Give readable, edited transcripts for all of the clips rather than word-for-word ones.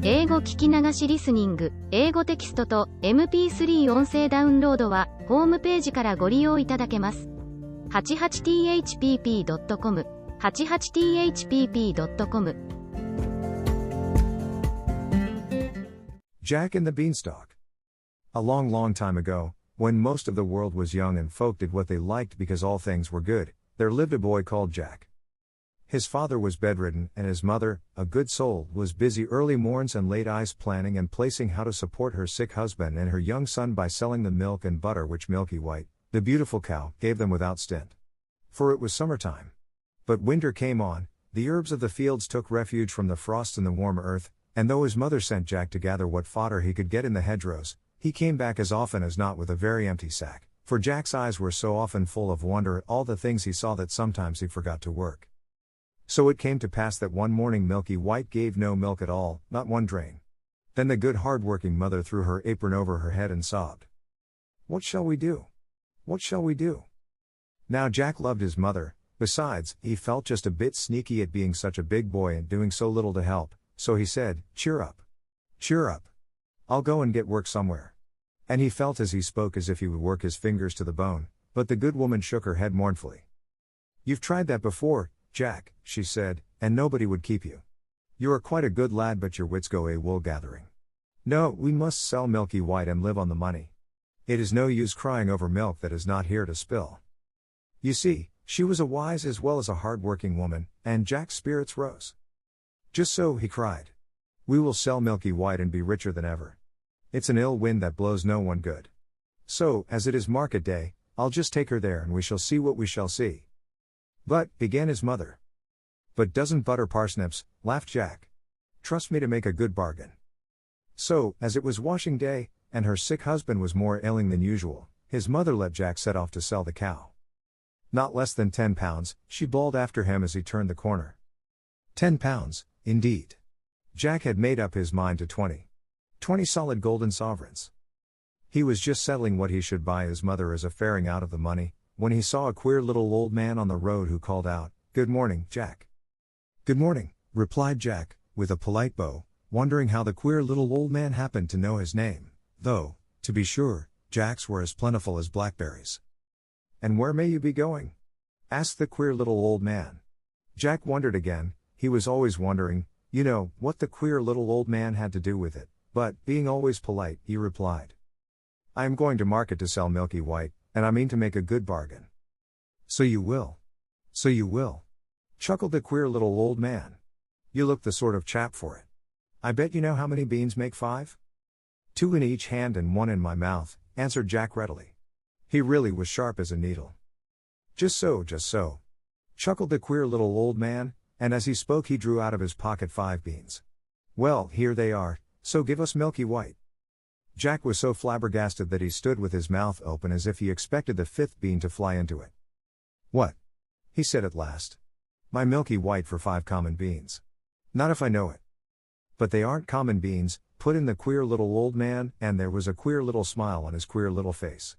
英語聞き流しリスニング、英語テキストと MP3 音声ダウンロードは、ホームページからご利用いただけます。88thpp.com 88thpp.com Jack and the Beanstalk. A long, long time ago, when most of the world was young and folk did what they liked because all things were good, there lived a boy called Jack. His father was bedridden, and his mother, a good soul, was busy early morns and late eyes planning and placing how to support her sick husband and her young son by selling the milk and butter which Milky White, the beautiful cow, gave them without stint. For it was summertime. But winter came on, the herbs of the fields took refuge from the frost in the warm earth, and though his mother sent Jack to gather what fodder he could get in the hedgerows, he came back as often as not with a very empty sack, for Jack's eyes were so often full of wonder at all the things he saw that sometimes he forgot to work. So it came to pass that one morning Milky White gave no milk at all, not one drain. Then the good hard-working mother threw her apron over her head and sobbed. "What shall we do? What shall we do?" Now Jack loved his mother, besides, he felt just a bit sneaky at being such a big boy and doing so little to help, so he said, "Cheer up. Cheer up. I'll go and get work somewhere." And he felt as he spoke as if he would work his fingers to the bone, but the good woman shook her head mournfully. "You've tried that before, Jack," she said, "and nobody would keep you. You are quite a good lad, but your wits go a wool gathering. No, we must sell Milky White and live on the money. It is no use crying over milk that is not here to spill." You see, she was a wise as well as a hard-working woman, and Jack's spirits rose. "Just so," he cried. "We will sell Milky White and be richer than ever. It's an ill wind that blows no one good. So, as it is market day, I'll just take her there and we shall see what we shall see." "But," began his mother. "But doesn't butter parsnips," laughed Jack. "Trust me to make a good bargain." So, as it was washing day, and her sick husband was more ailing than usual, his mother let Jack set off to sell the cow. "Not less than 10 pounds, she bawled after him as he turned the corner. 10 pounds, indeed. Jack had made up his mind to 20. 20 solid golden sovereigns. He was just settling what he should buy his mother as a faring out of the money, when he saw a queer little old man on the road who called out, "Good morning, Jack." "Good morning," replied Jack, with a polite bow, wondering how the queer little old man happened to know his name, though, to be sure, Jack's were as plentiful as blackberries. "And where may you be going?" asked the queer little old man. Jack wondered again. He was always wondering, you know, what the queer little old man had to do with it, but, being always polite, he replied, "I am going to market to sell Milky White, and I mean to make a good bargain." "So you will. So you will," chuckled the queer little old man. "You look the sort of chap for it. I bet you know how many beans make 5? 2 in each hand and 1 in my mouth," answered Jack readily. He really was sharp as a needle. Just so," chuckled the queer little old man, and as he spoke he drew out of his pocket 5 beans. "Well, here they are, so give us Milky White." Jack was so flabbergasted that he stood with his mouth open as if he expected the 5th bean to fly into it. "What?" he said at last. "My Milky White for 5 common beans. Not if I know it." "But they aren't common beans," put in the queer little old man, and there was a queer little smile on his queer little face.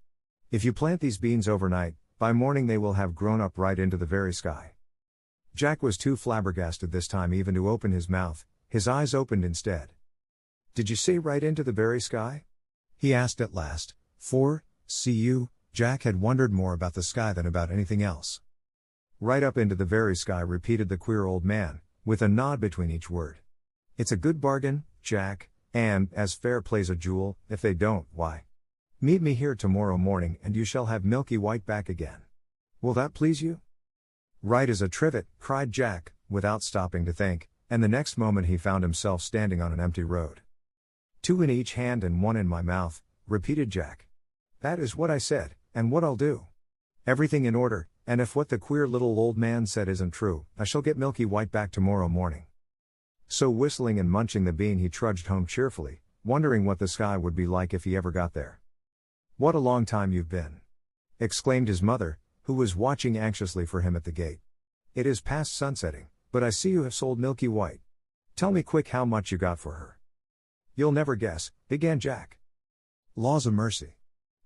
"If you plant these beans overnight, by morning they will have grown up right into the very sky." Jack was too flabbergasted this time even to open his mouth. His eyes opened instead. "Did you say right into the very sky?" he asked at last, for, see you, Jack had wondered more about the sky than about anything else. "Right up into the very sky," repeated the queer old man, with a nod between each word. "It's a good bargain, Jack, and, as fair play's a jewel, if they don't, why, meet me here tomorrow morning and you shall have Milky White back again. Will that please you?" "Right as a trivet," cried Jack, without stopping to think, and the next moment he found himself standing on an empty road. 2 in each hand and 1 in my mouth," repeated Jack. "That is what I said, and what I'll do. Everything in order, and if what the queer little old man said isn't true, I shall get Milky White back tomorrow morning." So whistling and munching the bean he trudged home cheerfully, wondering what the sky would be like if he ever got there. "What a long time you've been!" exclaimed his mother, who was watching anxiously for him at the gate. "It is past sunsetting, but I see you have sold Milky White. Tell me quick how much you got for her." "You'll never guess," began Jack. "Laws a mercy.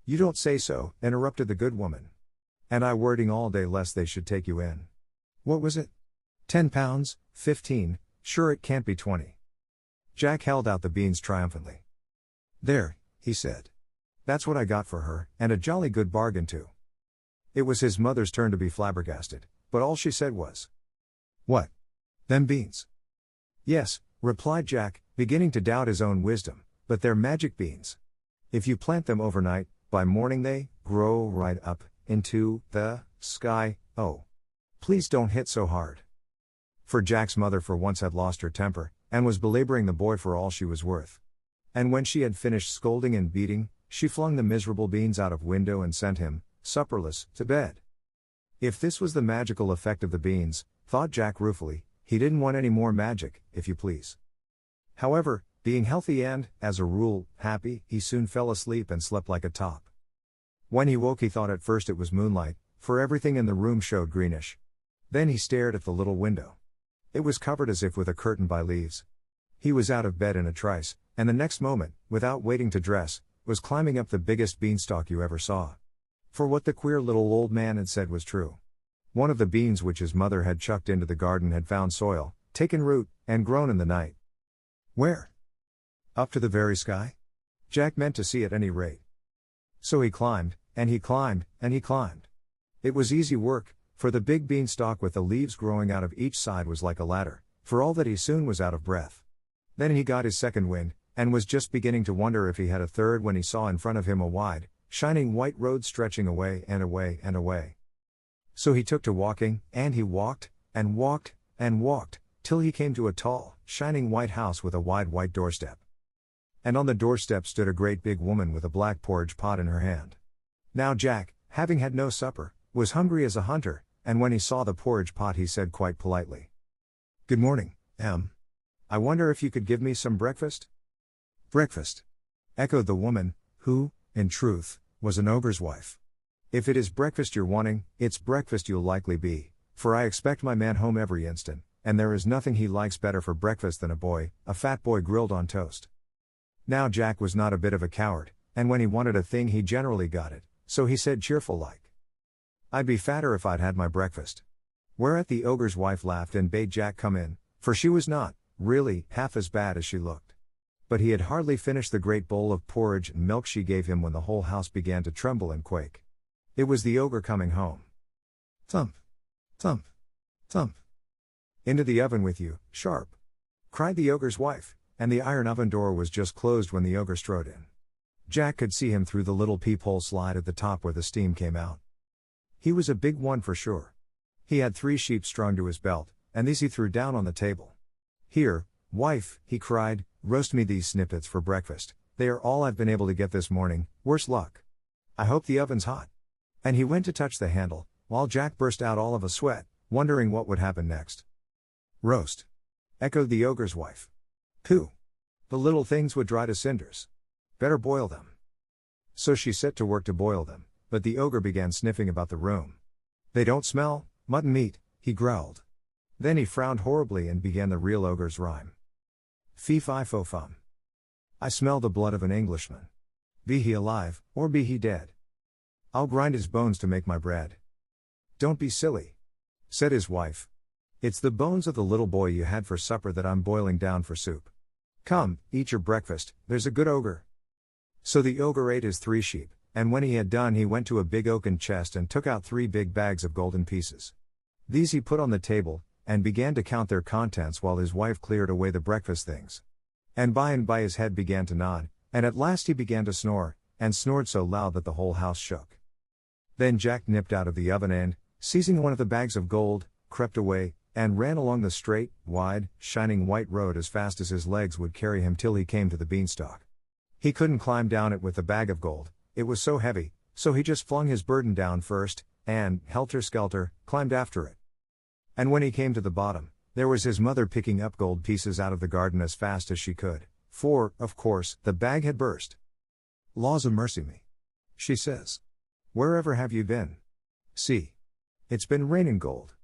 You don't say so," interrupted the good woman. "And I wording all day lest they should take you in. What was it? 10 pounds, 15, sure it can't be 20. Jack held out the beans triumphantly. "There," he said. "That's what I got for her, and a jolly good bargain too." It was his mother's turn to be flabbergasted, but all she said was, "What? Them beans?" "Yes," replied Jack, beginning to doubt his own wisdom, "but they're magic beans. If you plant them overnight, by morning they grow right up into the sky." "Oh. Please don't hit so hard." For Jack's mother for once had lost her temper, and was belaboring the boy for all she was worth. And when she had finished scolding and beating, she flung the miserable beans out of window and sent him, supperless, to bed. If this was the magical effect of the beans, thought Jack ruefully, he didn't want any more magic, if you please. However, being healthy and, as a rule, happy, he soon fell asleep and slept like a top. When he woke he thought at first it was moonlight, for everything in the room showed greenish. Then he stared at the little window. It was covered as if with a curtain by leaves. He was out of bed in a trice, and the next moment, without waiting to dress, was climbing up the biggest beanstalk you ever saw. For what the queer little old man had said was true. One of the beans which his mother had chucked into the garden had found soil, taken root, and grown in the night. Where? Up to the very sky? Jack meant to see at any rate. So he climbed, and he climbed, and he climbed. It was easy work, for the big beanstalk with the leaves growing out of each side was like a ladder, for all that he soon was out of breath. Then he got his second wind, and was just beginning to wonder if he had a third when he saw in front of him a wide, shining white road stretching away and away and away. So he took to walking, and he walked, and walked, and walked, till he came to a tall, shining white house with a wide white doorstep. And on the doorstep stood a great big woman with a black porridge pot in her hand. Now Jack, having had no supper, was hungry as a hunter, and when he saw the porridge pot he said quite politely, "Good morning, Em. I wonder if you could give me some breakfast?" "Breakfast?" echoed the woman, who, in truth, was an ogre's wife. "If it is breakfast you're wanting, it's breakfast you'll likely be, for I expect my man home every instant, and there is nothing he likes better for breakfast than a fat boy grilled on toast." Now Jack was not a bit of a coward, and when he wanted a thing he generally got it, so he said cheerful like, "I'd be fatter if I'd had my breakfast." Whereat the ogre's wife laughed and bade Jack come in, for she was not, really, half as bad as she looked. But he had hardly finished the great bowl of porridge and milk she gave him when the whole house began to tremble and quake. It was the ogre coming home. "Thump! Thump! Thump! Into the oven with you, sharp!" cried the ogre's wife, and the iron oven door was just closed when the ogre strode in. Jack could see him through the little peephole slide at the top where the steam came out. He was a big one for sure. He had 3 sheep strung to his belt, and these he threw down on the table. "Here, wife," he cried, "roast me these snippets for breakfast, they are all I've been able to get this morning, worse luck. I hope the oven's hot." And he went to touch the handle, while Jack burst out all of a sweat, wondering what would happen next. "Roast?" echoed the ogre's wife. "Pooh! The little things would dry to cinders. Better boil them." So she set to work to boil them, but the ogre began sniffing about the room. "They don't smell, mutton meat," he growled. Then he frowned horribly and began the real ogre's rhyme. "Fee-fi-fo-fum. I smell the blood of an Englishman. Be he alive, or be he dead. I'll grind his bones to make my bread." "Don't be silly," said his wife. "It's the bones of the little boy you had for supper that I'm boiling down for soup. Come, eat your breakfast, there's a good ogre." So the ogre ate his 3 sheep, and when he had done he went to a big oaken chest and took out 3 big bags of golden pieces. These he put on the table, and began to count their contents while his wife cleared away the breakfast things. And by his head began to nod, and at last he began to snore, and snored so loud that the whole house shook. Then Jack nipped out of the oven and, seizing one of the bags of gold, crept away, and ran along the straight, wide, shining white road as fast as his legs would carry him till he came to the beanstalk. He couldn't climb down it with the bag of gold, it was so heavy, so he just flung his burden down first, and, helter-skelter, climbed after it. And when he came to the bottom, there was his mother picking up gold pieces out of the garden as fast as she could, for, of course, the bag had burst. "Laws a mercy me," she says. "Wherever have you been? See. It's been raining gold."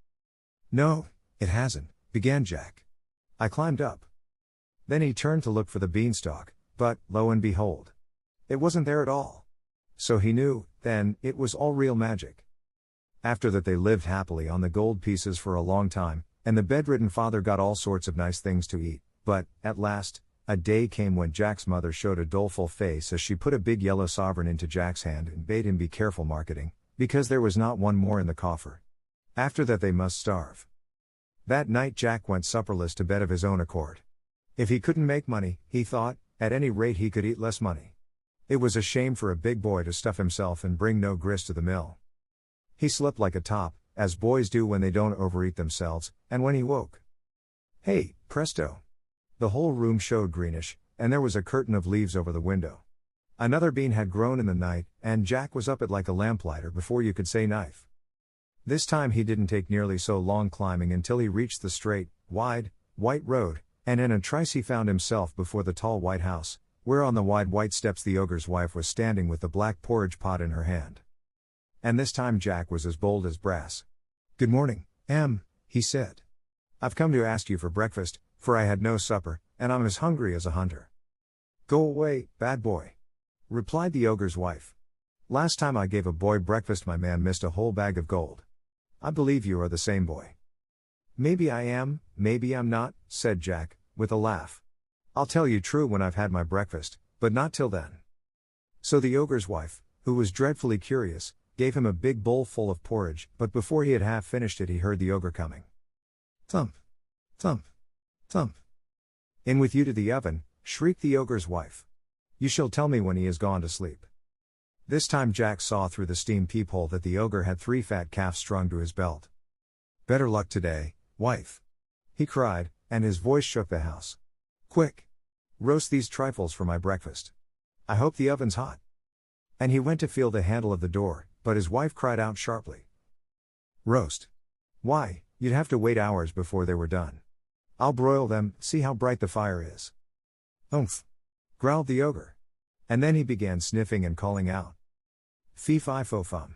"No, it hasn't," began Jack. "I climbed up." Then he turned to look for the beanstalk, but, lo and behold, it wasn't there at all. So he knew, then, it was all real magic. After that they lived happily on the gold pieces for a long time, and the bedridden father got all sorts of nice things to eat, but, at last, A day came when Jack's mother showed a doleful face as she put a big yellow sovereign into Jack's hand and bade him be careful marketing, because there was not one more in the coffer. After that they must starve. That night Jack went supperless to bed of his own accord. If he couldn't make money, he thought, at any rate he could eat less money. It was a shame for a big boy to stuff himself and bring no grist to the mill. He slept like a top, as boys do when they don't overeat themselves, and when he woke, hey, presto! The whole room showed greenish, and there was a curtain of leaves over the window. Another bean had grown in the night, and Jack was up it like a lamplighter before you could say knife. This time he didn't take nearly so long climbing until he reached the straight, wide, white road, and in a trice he found himself before the tall white house, where on the wide white steps the ogre's wife was standing with the black porridge pot in her hand. And this time Jack was as bold as brass. "Good morning, Em," he said. "I've come to ask you for breakfast, for I had no supper, and I'm as hungry as a hunter." "Go away, bad boy," replied the ogre's wife. "Last time I gave a boy breakfast my man missed a whole bag of gold. I believe you are the same boy." "Maybe I am, maybe I'm not," said Jack, with a laugh. "I'll tell you true when I've had my breakfast, but not till then." So the ogre's wife, who was dreadfully curious, gave him a big bowl full of porridge, but before he had half finished it he heard the ogre coming. Thump! Thump! Thump! "In with you to the oven," shrieked the ogre's wife. "You shall tell me when he has gone to sleep." This time Jack saw through the steam peephole that the ogre had 3 fat calves strung to his belt. "Better luck today, wife," he cried, and his voice shook the house. "Quick! Roast these trifles for my breakfast. I hope the oven's hot." And he went to feel the handle of the door, but his wife cried out sharply. "Roast? Why, you'd have to wait hours before they were done. I'll broil them, see how bright the fire is." "Umph!" growled the ogre. And then he began sniffing and calling out. "Fee-fi-fo-fum.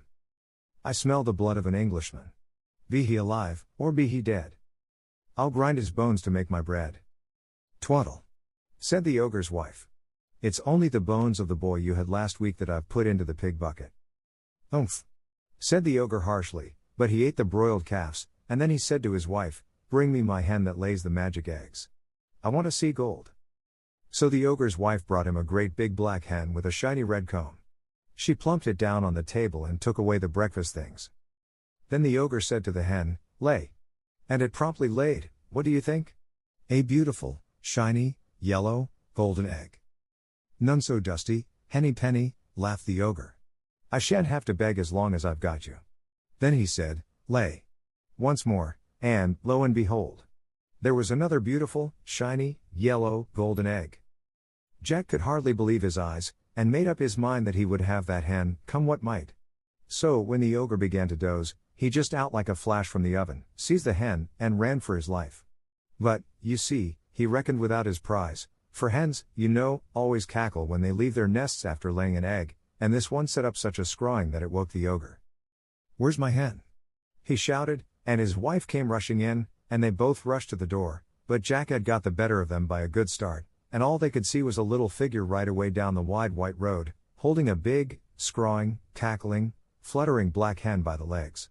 I smell the blood of an Englishman. Be he alive, or be he dead. I'll grind his bones to make my bread." "Twaddle," said the ogre's wife. "It's only the bones of the boy you had last week that I've put into the pig bucket." "Umph," said the ogre harshly, but he ate the broiled calves, and then he said to his wife, "Bring me my hen that lays the magic eggs. I want to see gold." So the ogre's wife brought him a great big black hen with a shiny red comb. She plumped it down on the table and took away the breakfast things. Then the ogre said to the hen, "Lay." And it promptly laid, what do you think? A beautiful, shiny, yellow, golden egg. "None so dusty, henny penny," laughed the ogre. "I shan't have to beg as long as I've got you." Then he said, "Lay." Once more, and, lo and behold, there was another beautiful, shiny, yellow, golden egg. Jack could hardly believe his eyes, and made up his mind that he would have that hen, come what might. So, when the ogre began to doze, he just out like a flash from the oven, seized the hen, and ran for his life. But, you see, he reckoned without his prize, for hens, you know, always cackle when they leave their nests after laying an egg, and this one set up such a scrawling that it woke the ogre. "Where's my hen?" he shouted, and his wife came rushing in, and they both rushed to the door, but Jack had got the better of them by a good start, and all they could see was a little figure right away down the wide white road, holding a big, scrawling, cackling, fluttering black hen by the legs.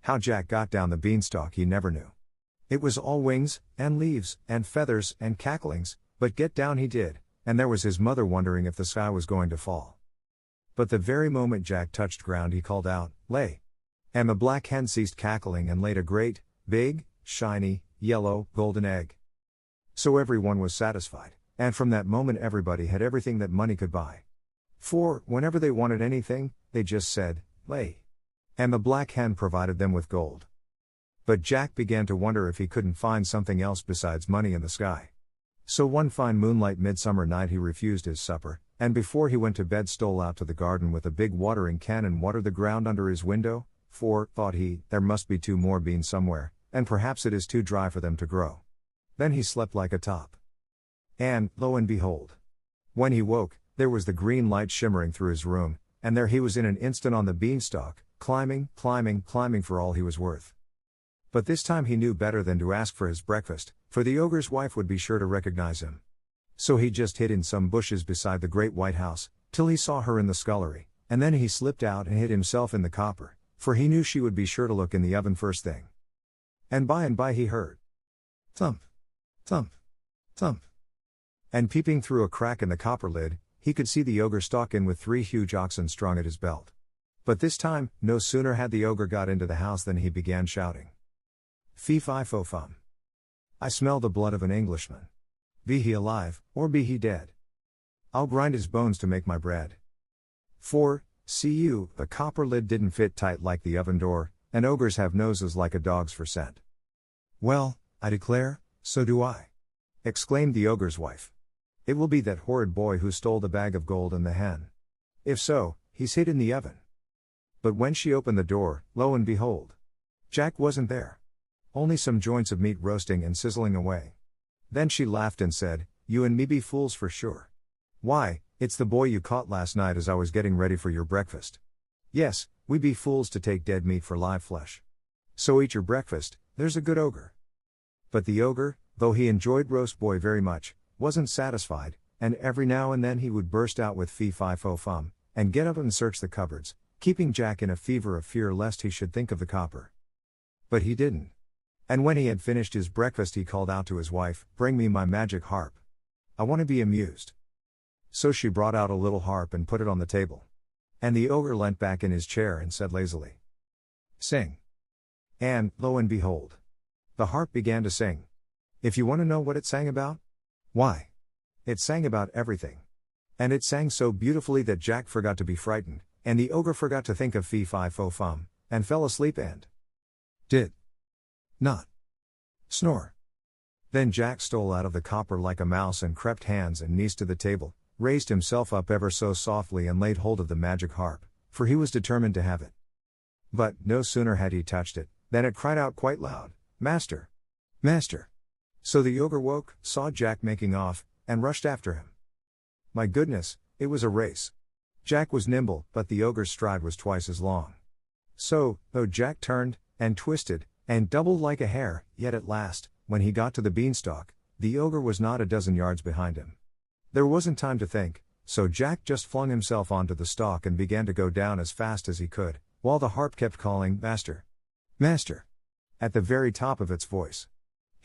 How Jack got down the beanstalk he never knew. It was all wings, and leaves, and feathers, and cacklings, but get down he did, and there was his mother wondering if the sky was going to fall. But the very moment Jack touched ground he called out, "Lay!" And the black hen ceased cackling and laid a great, big, shiny, yellow, golden egg. So everyone was satisfied, and from that moment everybody had everything that money could buy. For, whenever they wanted anything, they just said, "Lay." And the black hen provided them with gold. But Jack began to wonder if he couldn't find something else besides money in the sky. So one fine moonlight midsummer night he refused his supper, and before he went to bed stole out to the garden with a big watering can and watered the ground under his window, for, thought he, there must be 2 more beans somewhere, and perhaps it is too dry for them to grow. Then he slept like a top. And, lo and behold, when he woke, there was the green light shimmering through his room, and there he was in an instant on the beanstalk, climbing, climbing, climbing for all he was worth. But this time he knew better than to ask for his breakfast, for the ogre's wife would be sure to recognize him. So he just hid in some bushes beside the great white house, till he saw her in the scullery, and then he slipped out and hid himself in the copper, for he knew she would be sure to look in the oven first thing. And by he heard thump, thump, thump. And peeping through a crack in the copper lid, he could see the ogre stalk in with 3 huge oxen strung at his belt. But this time, no sooner had the ogre got into the house than he began shouting. Fee-fi-fo-fum. I smell the blood of an Englishman. Be he alive, or be he dead. I'll grind his bones to make my bread. For, see you, the copper lid didn't fit tight like the oven door, and ogres have noses like a dog's for scent. Well, I declare, so do I, exclaimed the ogre's wife. It will be that horrid boy who stole the bag of gold and the hen. If so, he's hid in the oven. But when she opened the door, lo and behold, Jack wasn't there. Only some joints of meat roasting and sizzling away. Then she laughed and said, You and me be fools for sure. Why, it's the boy you caught last night as I was getting ready for your breakfast. Yes, we be fools to take dead meat for live flesh. So eat your breakfast, there's a good ogre. But the ogre, though he enjoyed roast boy very much, wasn't satisfied, and every now and then he would burst out with fee-fi-fo-fum, and get up and search the cupboards, keeping Jack in a fever of fear lest he should think of the copper. But he didn't. And when he had finished his breakfast he called out to his wife, Bring me my magic harp. I want to be amused. So she brought out a little harp and put it on the table. And the ogre leant back in his chair and said lazily, Sing. And, lo and behold, the harp began to sing. If you want to know what it sang about? Why, it sang about everything. And it sang so beautifully that Jack forgot to be frightened, and the ogre forgot to think of fee-fi-fo-fum, and fell asleep and did not snore. Then Jack stole out of the copper like a mouse and crept hands and knees to the table, raised himself up ever so softly and laid hold of the magic harp, for he was determined to have it. But, no sooner had he touched it, than it cried out quite loud, Master! Master! So the ogre woke, saw Jack making off, and rushed after him. My goodness, it was a race. Jack was nimble, but the ogre's stride was twice as long. So, though Jack turned, and twisted, and doubled like a hare, yet at last, when he got to the beanstalk, the ogre was not a dozen yards behind him. There wasn't time to think, so Jack just flung himself onto the stalk and began to go down as fast as he could, while the harp kept calling, Master! Master! At the very top of its voice.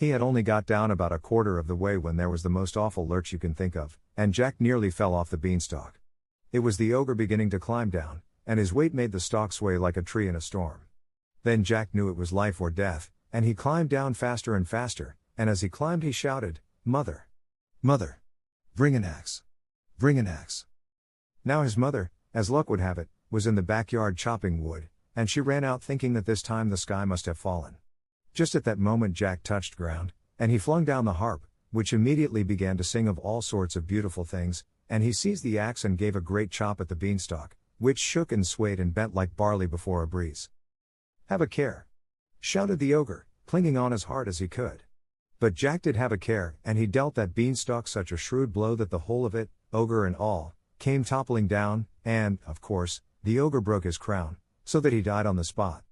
He had only got down about a quarter of the way when there was the most awful lurch you can think of, and Jack nearly fell off the beanstalk. It was the ogre beginning to climb down, and his weight made the stalk sway like a tree in a storm. Then Jack knew it was life or death, and he climbed down faster and faster, and as he climbed he shouted, Mother! Mother! Bring an axe! Bring an axe! Now his mother, as luck would have it, was in the backyard chopping wood, and she ran out thinking that this time the sky must have fallen. Just at that moment Jack touched ground, and he flung down the harp, which immediately began to sing of all sorts of beautiful things, and he seized the axe and gave a great chop at the beanstalk, which shook and swayed and bent like barley before a breeze. Have a care! Shouted the ogre, clinging on as hard as he could. But Jack did have a care, and he dealt that beanstalk such a shrewd blow that the whole of it, ogre and all, came toppling down, and, of course, the ogre broke his crown, so that he died on the spot.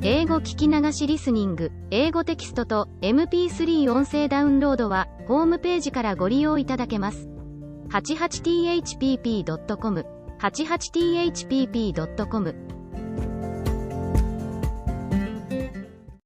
英語聞き流しリスニング、英語テキストと MP3 音声ダウンロードは、ホームページからご利用いただけます。88thpp.com、88thpp.com